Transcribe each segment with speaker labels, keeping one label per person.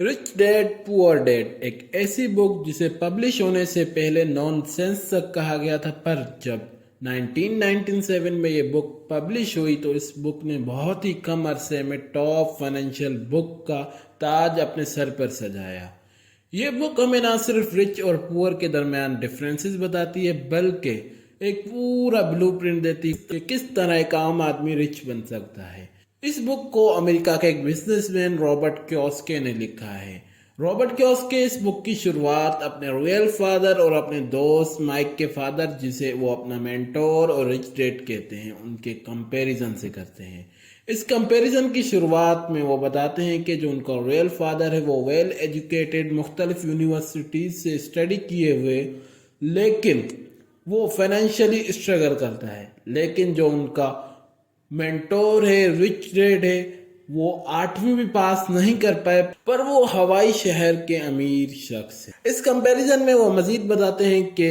Speaker 1: Rich dad poor dad एक ऐसी book जिसे पब्लिश होने से पहले नॉनसेंस तक कहा गया था, पर जब 1997 में ये बुक पब्लिश हुई तो इस बुक ने बहुत ही कम अरसे में टॉप फाइनेंशियल बुक का ताज अपने सर पर सजाया। ये बुक हमें ना सिर्फ रिच और पुअर के दरमियान डिफरेंसेस बताती है, बल्कि एक पूरा ब्लूप्रिंट देती है कि किस तरह एक आम आदमी रिच बन सकता है। इस बुक को अमेरिका के एक बिजनेसमैन रॉबर्ट कियोसाकी ने लिखा है। रॉबर्ट कियोसाकी इस बुक की शुरुआत अपने रियल फादर और अपने दोस्त माइक के फादर, जिसे वो अपना मेंटोर और रिच डैड कहते हैं, उनके कंपैरिजन से करते हैं। इस कंपैरिजन की शुरुआत में वो बताते हैं कि जो उनका रियल फादर है वो वेल एजुकेटेड, मुख्तलिफ यूनिवर्सिटीज से स्टडी किए हुए, लेकिन वो फाइनेंशियली स्ट्रगल करता है। लेकिन जो उनका मेंटोर है, रिच डैड है, वो 8वीं भी पास नहीं कर पाए, पर वो हवाई शहर के अमीर शख्स है। इस कंपैरिजन में वो मजीद बताते हैं कि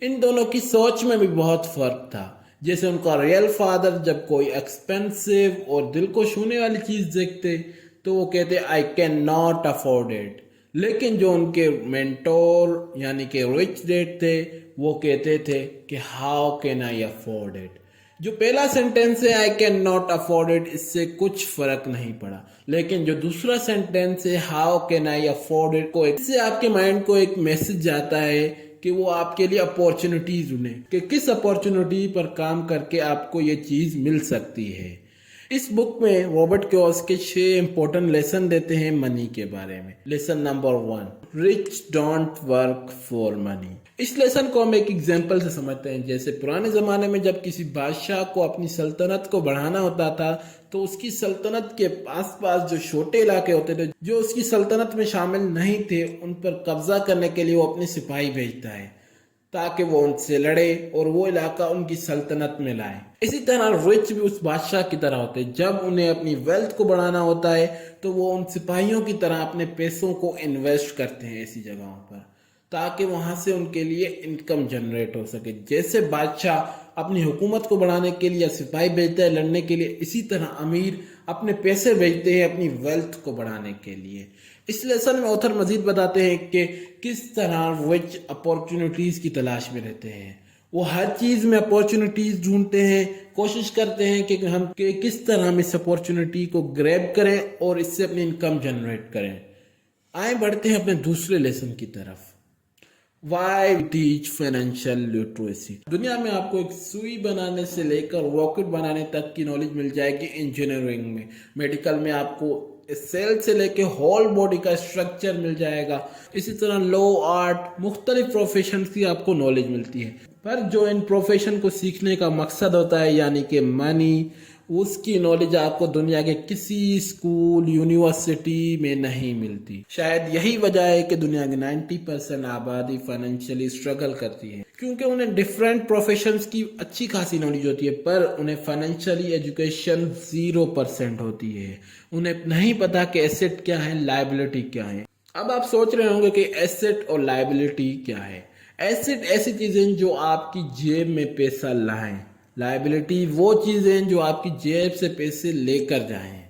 Speaker 1: इन दोनों की सोच में भी बहुत फर्क था। जैसे उनका रियल फादर जब कोई एक्सपेंसिव और दिल को छूने वाली चीज देखते तो वो कहते I can not afford it, लेकिन जो उनके मेंटोर यानी कि रिच डैड थे वो कहते थे कि how can I afford it. जो पहला सेंटेंस है I can not afford it, इससे कुछ फर्क नहीं पड़ा, लेकिन जो दूसरा सेंटेंस है how can I afford it को, इससे आपके माइंड को एक मैसेज जाता है कि वो आपके लिए अपॉर्चुनिटीज ढूंढे कि किस अपॉर्चुनिटी पर काम करके आपको ये चीज मिल सकती है। इस बुक में रॉबर्ट कियोसाकी 6 इंपॉर्टेंट लेसन देते हैं मनी के बारे में। Lesson number 1, rich don't work for money. इस लेसन को हम एक एग्जाम्पल से समझते हैं। जैसे पुराने ज़माने में जब किसी बादशाह को अपनी सल्तनत को बढ़ाना होता था तो उसकी सल्तनत के आसपास जो छोटे इलाके होते थे जो उसकी सल्तनत में शामिल नहीं थे, उन पर कब्जा करने के लिए वो अपने सिपाही भेजता है ताकि वो उनसे लड़े और वो इलाका उनकी सल्तनत में लाए। इसी तरह रिच भी उस बादशाह की तरह होते हैं। जब उन्हें अपनी वेल्थ को बढ़ाना होता है तो वो उन सिपाहियों की तरह अपने पैसों को इन्वेस्ट करते हैं ऐसी जगहों पर ताकि वहां से उनके लिए इनकम जनरेट हो सके। जैसे बादशाह अपनी हुकूमत को बढ़ाने के लिए सिपाही भेजता है लड़ने के लिए, इसी तरह अमीर अपने पैसे भेजते हैं अपनी वेल्थ को बढ़ाने के लिए। इस लेसन में ऑथर मजीद बताते हैं कि किस तरह रिच अपॉर्चुनिटीज की तलाश में रहते हैं। वो हर चीज में अपॉर्चुनिटीज ढूंढते हैं, कोशिश करते हैं कि हम किस तरह हम इस अपॉर्चुनिटी को ग्रैब करें और इससे अपनी इनकम जनरेट करें। आए बढ़ते हैं अपने दूसरे लेसन की तरफ। Why teach financial literacy. दुनिया में आपको एक सुई बनाने से लेकर रॉकेट बनाने तक की नॉलेज मिल जाएगी। इंजीनियरिंग में, मेडिकल में आपको सेल से लेकर होल बॉडी का स्ट्रक्चर मिल जाएगा। इसी तरह लॉ, आर्ट, मुख्तलिफ प्रोफेशन की आपको नॉलेज मिलती है। पर जो इन प्रोफेशन को सीखने का मकसद होता है यानी कि मनी, उसकी नॉलेज आपको दुनिया के किसी स्कूल, यूनिवर्सिटी में नहीं मिलती। शायद यही वजह है कि दुनिया की 90% आबादी फाइनेंशियली स्ट्रगल करती है, क्योंकि उन्हें डिफरेंट प्रोफेशंस की अच्छी खासी नॉलेज होती है पर उन्हें फाइनेंशियली एजुकेशन 0% होती है। उन्हें नहीं पता कि एसेट क्या है, लायबिलिटी क्या है। अब आप सोच रहे होंगे कि एसेट और लायबिलिटी क्या है। एसेट ऐसी चीजें जो आपकी जेब में पैसा लाएं, लायबिलिटी वो चीजें जो आपकी जेब से पैसे लेकर जाएं।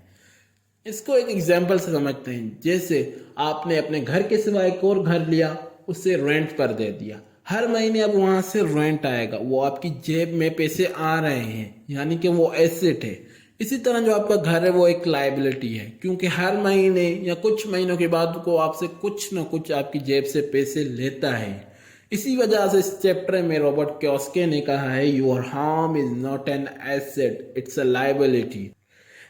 Speaker 1: इसको एक एग्जांपल से समझते हैं। जैसे आपने अपने घर के सिवा एक और घर लिया, उसे रेंट पर दे दिया, हर महीने अब वहां से रेंट आएगा, वो आपकी जेब में पैसे आ रहे हैं, यानी कि वो एसेट है। इसी तरह जो आपका घर है वो एक लायबिलिटी है, क्योंकि हर महीने या कुछ महीनों के बाद को आपसे कुछ ना कुछ आपकी जेब से पैसे लेता है। इसी वजह से इस चैप्टर में रॉबर्ट कियोसाकी ने कहा है your home is not an asset, it's a liability.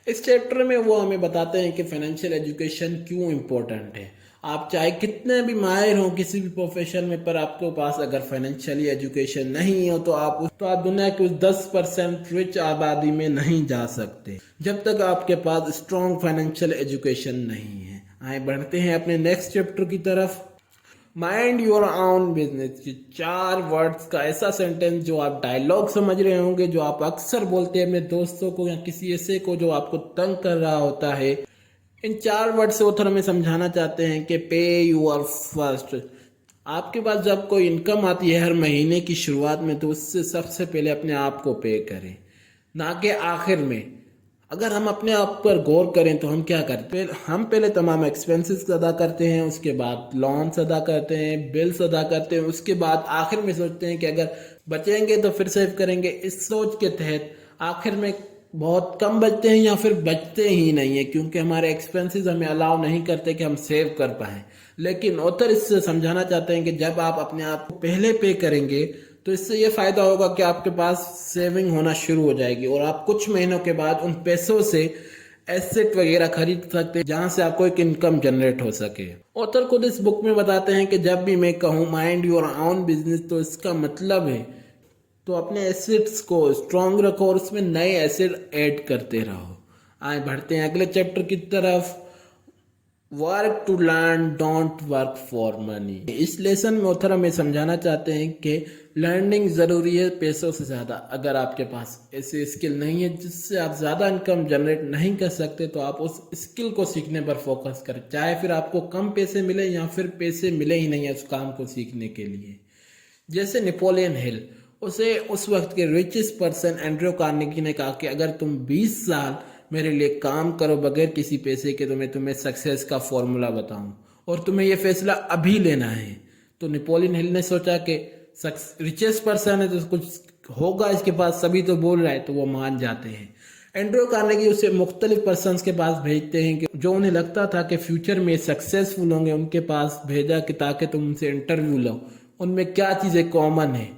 Speaker 1: इस चैप्टर में वो हमें बताते हैं कि फाइनेंशियल एजुकेशन क्यों इम्पोर्टेंट है। आप चाहे कितने भी माहिर हो किसी भी प्रोफेशन में, पर आपके पास अगर फाइनेंशियली एजुकेशन नहीं हो तो आप दुनिया की उस 10% रिच आबादी में नहीं जा सकते जब तक आपके पास स्ट्रॉन्ग फाइनेंशियल एजुकेशन नहीं है। आए बढ़ते हैं अपने नेक्स्ट चैप्टर की तरफ। Mind your own business. 4 words का ऐसा सेंटेंस जो आप डायलॉग समझ रहे होंगे, जो आप अक्सर बोलते हैं अपने दोस्तों को या किसी ऐसे को जो आपको तंग कर रहा होता है। इन 4 वर्ड से ऑथर हमें समझाना चाहते हैं कि पे यूर फर्स्ट। आपके पास जब कोई इनकम आती है हर महीने की शुरुआत में, तो उससे सबसे पहले अपने आप को पे करें, ना कि आखिर में। अगर हम अपने आप पर गौर करें तो हम क्या करते हैं, हम पहले तमाम एक्सपेंसेस अदा करते हैं, उसके बाद लोन्स अदा करते हैं, बिल्स अदा करते हैं, उसके बाद आखिर में सोचते हैं कि अगर बचेंगे तो फिर सेव करेंगे। इस सोच के तहत आखिर में बहुत कम बचते हैं या फिर बचते ही नहीं है, क्योंकि हमारे एक्सपेंसेस हमें अलाउ नहीं करते कि हम सेव कर पाएँ। लेकिन ऑथर इससे समझाना चाहते हैं कि जब आप अपने आप को पहले पे करेंगे तो इससे ये फायदा होगा कि आपके पास सेविंग होना शुरू हो जाएगी और आप कुछ महीनों के बाद उन पैसों से एसेट वगैरह खरीद सकते हैं जहां से आपको एक इनकम जनरेट हो सके। ऑथर खुद इस बुक में बताते हैं कि जब भी मैं कहूँ माइंड योर ओन बिजनेस, तो इसका मतलब है तो अपने एसेट्स को स्ट्रांग रखो और उसमें नए एसेट ऐड करते रहो। आए बढ़ते हैं अगले चैप्टर की तरफ। Work to learn, don't work for money. इस लेसन में ऑथर हमें समझाना चाहते हैं कि लर्निंग ज़रूरी है पैसों से ज़्यादा। अगर आपके पास ऐसी स्किल नहीं है जिससे आप ज़्यादा इनकम जनरेट नहीं कर सकते, तो आप उस स्किल को सीखने पर फोकस करें, चाहे फिर आपको कम पैसे मिले या फिर पैसे मिले ही नहीं है उस काम को सीखने के लिए। जैसे नेपोलियन हिल, उसे उस वक्त के रिचेस्ट पर्सन एंड्रयू कार्नेगी ने कहा कि अगर तुम 20 साल मेरे लिए काम करो बगैर किसी पैसे के, तो मैं तुम्हें सक्सेस का फॉर्मूला बताऊं और तुम्हें यह फैसला अभी लेना है। तो नेपोलियन हिल ने सोचा कि रिचेस्ट पर्सन है तो कुछ होगा इसके पास, सभी तो बोल रहा है, तो वो मान जाते हैं। एंड्रयू कार्नेगी उसे मुख्तलिफ पर्सन्स के पास भेजते हैं कि जो उन्हें लगता था कि फ्यूचर में सक्सेसफुल होंगे, उनके पास भेजा कि ताकि तुम उनसे इंटरव्यू लो, उनमें क्या चीज़ें कॉमन है।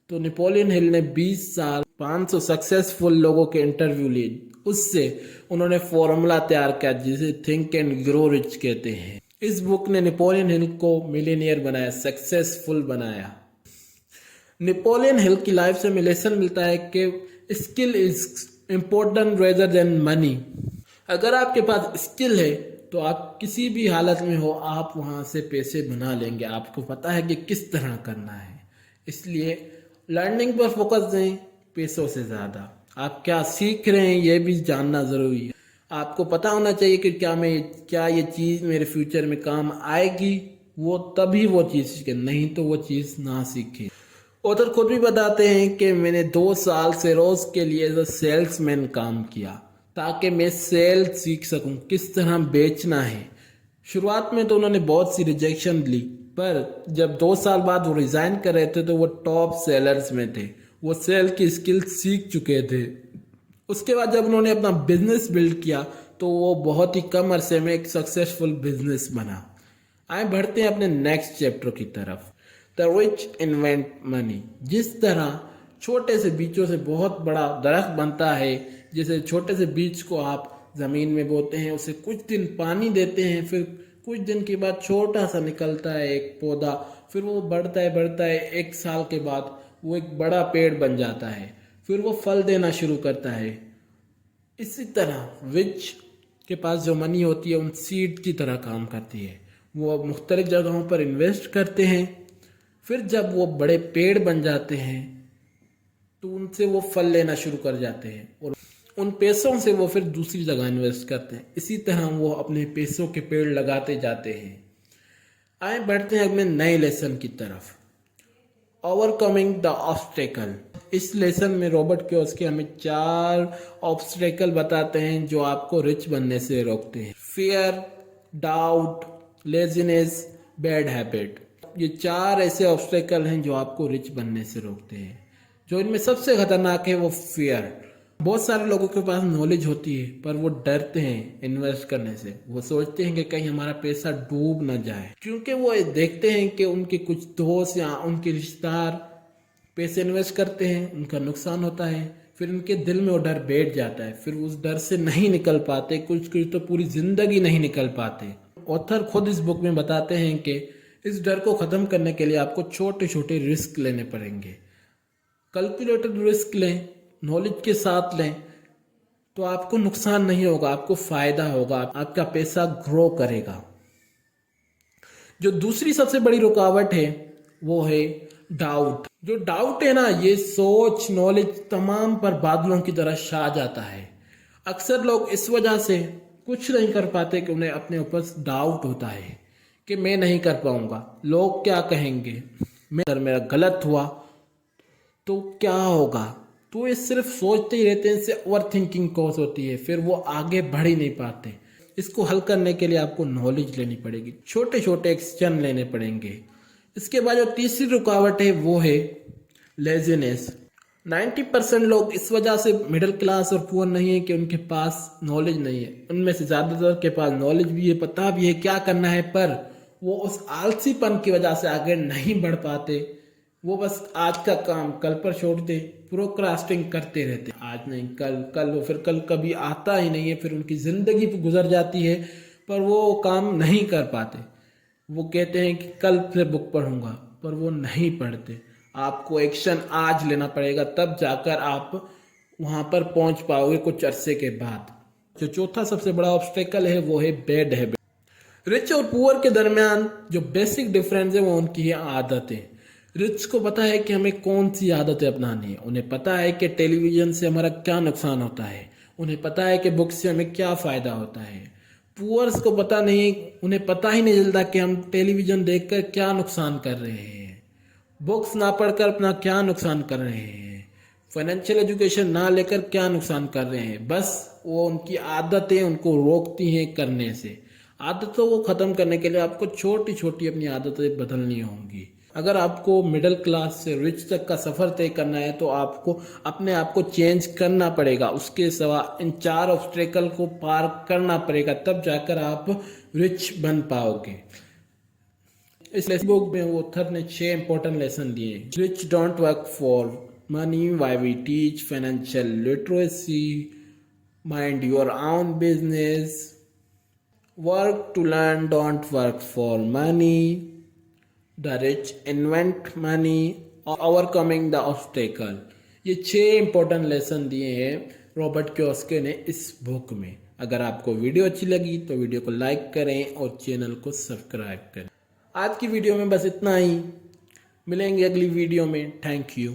Speaker 1: तो नेपोलियन हिल ने 20 साल 500 सक्सेसफुल लोगों के इंटरव्यू लिए, उससे उन्होंने फॉर्मूला तैयार किया जिसे थिंक एंड ग्रो रिच कहते हैं। इस बुक ने नेपोलियन हिल को मिलियनियर बनाया, सक्सेसफुल बनाया। नेपोलियन हिल की लाइफ से हमें लेसन मिलता है कि skill is important rather than money. अगर आपके पास स्किल है तो आप किसी भी हालत में हो, आप वहाँ से पैसे बना लेंगे। आपको पता है कि किस तरह करना है, इसलिए लर्निंग पर फोकस दें पैसों से ज़्यादा। आप क्या सीख रहे हैं ये भी जानना ज़रूरी है। आपको पता होना चाहिए कि क्या ये चीज़ मेरे फ्यूचर में काम आएगी, वो तभी वो चीज़ सीखें, नहीं तो वो चीज़ ना सीखें। ऑथर खुद भी बताते हैं कि मैंने 2 साल से रोज़ के लिए एज अ सेल्समैन काम किया ताकि मैं सेल सीख सकूं, किस तरह बेचना है। शुरुआत में तो उन्होंने बहुत सी रिजेक्शन ली, पर जब 2 साल बाद वो रिज़ाइन कर रहे थे तो वो टॉप सेलर्स में थे, वो सेल की स्किल सीख चुके थे। उसके बाद जब उन्होंने अपना बिजनेस बिल्ड किया तो वो बहुत ही कम अरसे में एक सक्सेसफुल बिजनेस बना। आए बढ़ते हैं अपने नेक्स्ट चैप्टर की तरफ। The rich invent money. जिस तरह छोटे से बीजों से बहुत बड़ा दरख्त बनता है, जैसे छोटे से बीज को आप ज़मीन में बोते हैं, उसे कुछ दिन पानी देते हैं, फिर कुछ दिन के बाद छोटा सा निकलता है एक पौधा, फिर वो बढ़ता है 1 साल के बाद वो एक बड़ा पेड़ बन जाता है, फिर वो फल देना शुरू करता है। इसी तरह रिच के पास जो मनी होती है उन सीड की तरह काम करती है। वो मुख्तलिफ जगहों पर इन्वेस्ट करते हैं, फिर जब वो बड़े पेड़ बन जाते हैं तो उनसे वो फल लेना शुरू कर जाते हैं और उन पैसों से वो फिर दूसरी जगह इन्वेस्ट करते हैं। इसी तरह वो अपने पैसों के पेड़ लगाते जाते हैं। आए बढ़ते हैं अपने नए लेसन की तरफ। Overcoming the obstacle. इस लेसन में रॉबर्ट कियोसाकी हमें 4 ऑब्स्टेकल बताते हैं जो आपको रिच बनने से रोकते हैं। Fear, doubt, laziness, bad habit. ये 4 ऐसे ऑब्स्टेकल हैं जो आपको रिच बनने से रोकते हैं। जो इनमें सबसे खतरनाक है वो फियर। बहुत सारे लोगों के पास नॉलेज होती है पर वो डरते हैं इन्वेस्ट करने से। वो सोचते हैं कि कहीं हमारा पैसा डूब ना जाए, क्योंकि वो देखते हैं कि उनके कुछ दोस्त या उनके रिश्तेदार पैसे इन्वेस्ट करते हैं, उनका नुकसान होता है, फिर उनके दिल में वो डर बैठ जाता है, फिर उस डर से नहीं निकल पाते, कुछ तो पूरी जिंदगी नहीं निकल पाते। ऑथर खुद इस बुक में बताते हैं कि इस डर को ख़त्म करने के लिए आपको छोटे छोटे रिस्क लेने पड़ेंगे। कैलकुलेटेड रिस्क लें, नॉलेज के साथ लें, तो आपको नुकसान नहीं होगा, आपको फायदा होगा, आपका पैसा ग्रो करेगा। जो दूसरी सबसे बड़ी रुकावट है वो है डाउट। जो डाउट है ना, ये सोच नॉलेज तमाम पर बादलों की तरह छा जाता है। अक्सर लोग इस वजह से कुछ नहीं कर पाते कि उन्हें अपने ऊपर डाउट होता है कि मैं नहीं कर पाऊंगा, लोग क्या कहेंगे, अगर मेरा गलत हुआ तो क्या होगा, तो ये सिर्फ सोचते ही रहते हैं, इससे ओवर थिंकिंग कॉज होती है, फिर वो आगे बढ़ ही नहीं पाते। इसको हल करने के लिए आपको नॉलेज लेनी पड़ेगी, छोटे छोटे एक्शन लेने पड़ेंगे। इसके बाद जो तीसरी रुकावट है वो है लेजीनेस। 90% लोग इस वजह से मिडिल क्लास और पुअर नहीं है कि उनके पास नॉलेज नहीं है। उनमें से ज़्यादातर के पास नॉलेज भी है, पता भी है क्या करना है, पर वो उस आलसीपन की वजह से आगे नहीं बढ़ पाते। वो बस आज का काम कल पर छोड़ दे, प्रोक्रास्टिंग करते रहते, आज नहीं कल, कल वो फिर कल कभी आता ही नहीं है, फिर उनकी ज़िंदगी गुजर जाती है पर वो काम नहीं कर पाते। वो कहते हैं कि कल से बुक पढ़ूंगा, पर वो नहीं पढ़ते। आपको एक्शन आज लेना पड़ेगा, तब जाकर आप वहाँ पर पहुँच पाओगे कुछ अरसे के बाद। जो चौथा सबसे बड़ा ऑब्स्टेकल है वो है बैड हैबिट। रिच और पुअर के दरमियान जो बेसिक डिफरेंस है वो उनकी है आदतें। रिच को पता है कि हमें कौन सी आदतें अपनानी है, उन्हें पता है कि टेलीविज़न से हमारा क्या नुकसान होता है, उन्हें पता है कि बुक से हमें क्या फ़ायदा होता है। पुअर्स को पता नहीं, उन्हें पता ही नहीं चलता कि हम टेलीविज़न देखकर क्या नुकसान कर रहे हैं, बुक्स ना पढ़कर अपना क्या नुकसान कर रहे हैं, फाइनेंशियल एजुकेशन ना लेकर क्या नुकसान कर रहे हैं। बस वो उनकी आदतें उनको रोकती हैं करने से। आदतों को ख़त्म करने के लिए आपको छोटी छोटी अपनी आदतें बदलनी होंगी। अगर आपको मिडिल क्लास से रिच तक का सफ़र तय करना है तो आपको अपने आप को चेंज करना पड़ेगा। उसके सिवा इन 4 ऑब्स्टेकल को पार करना पड़ेगा, तब जाकर आप रिच बन पाओगे। इस लेसन बुक में वो ऑथर ने 6 इंपॉर्टेंट लेसन दिए। Rich don't work for money, why we teach financial literacy, mind your own business, work to learn, don't work for money, the rich invent money, overcoming the obstacle. ये 6 important lesson दिए हैं Robert Kiyosaki ने इस book में। अगर आपको video अच्छी लगी तो वीडियो को लाइक करें और चैनल को सब्सक्राइब करें। आज की वीडियो में बस इतना ही, मिलेंगे अगली वीडियो में। Thank you.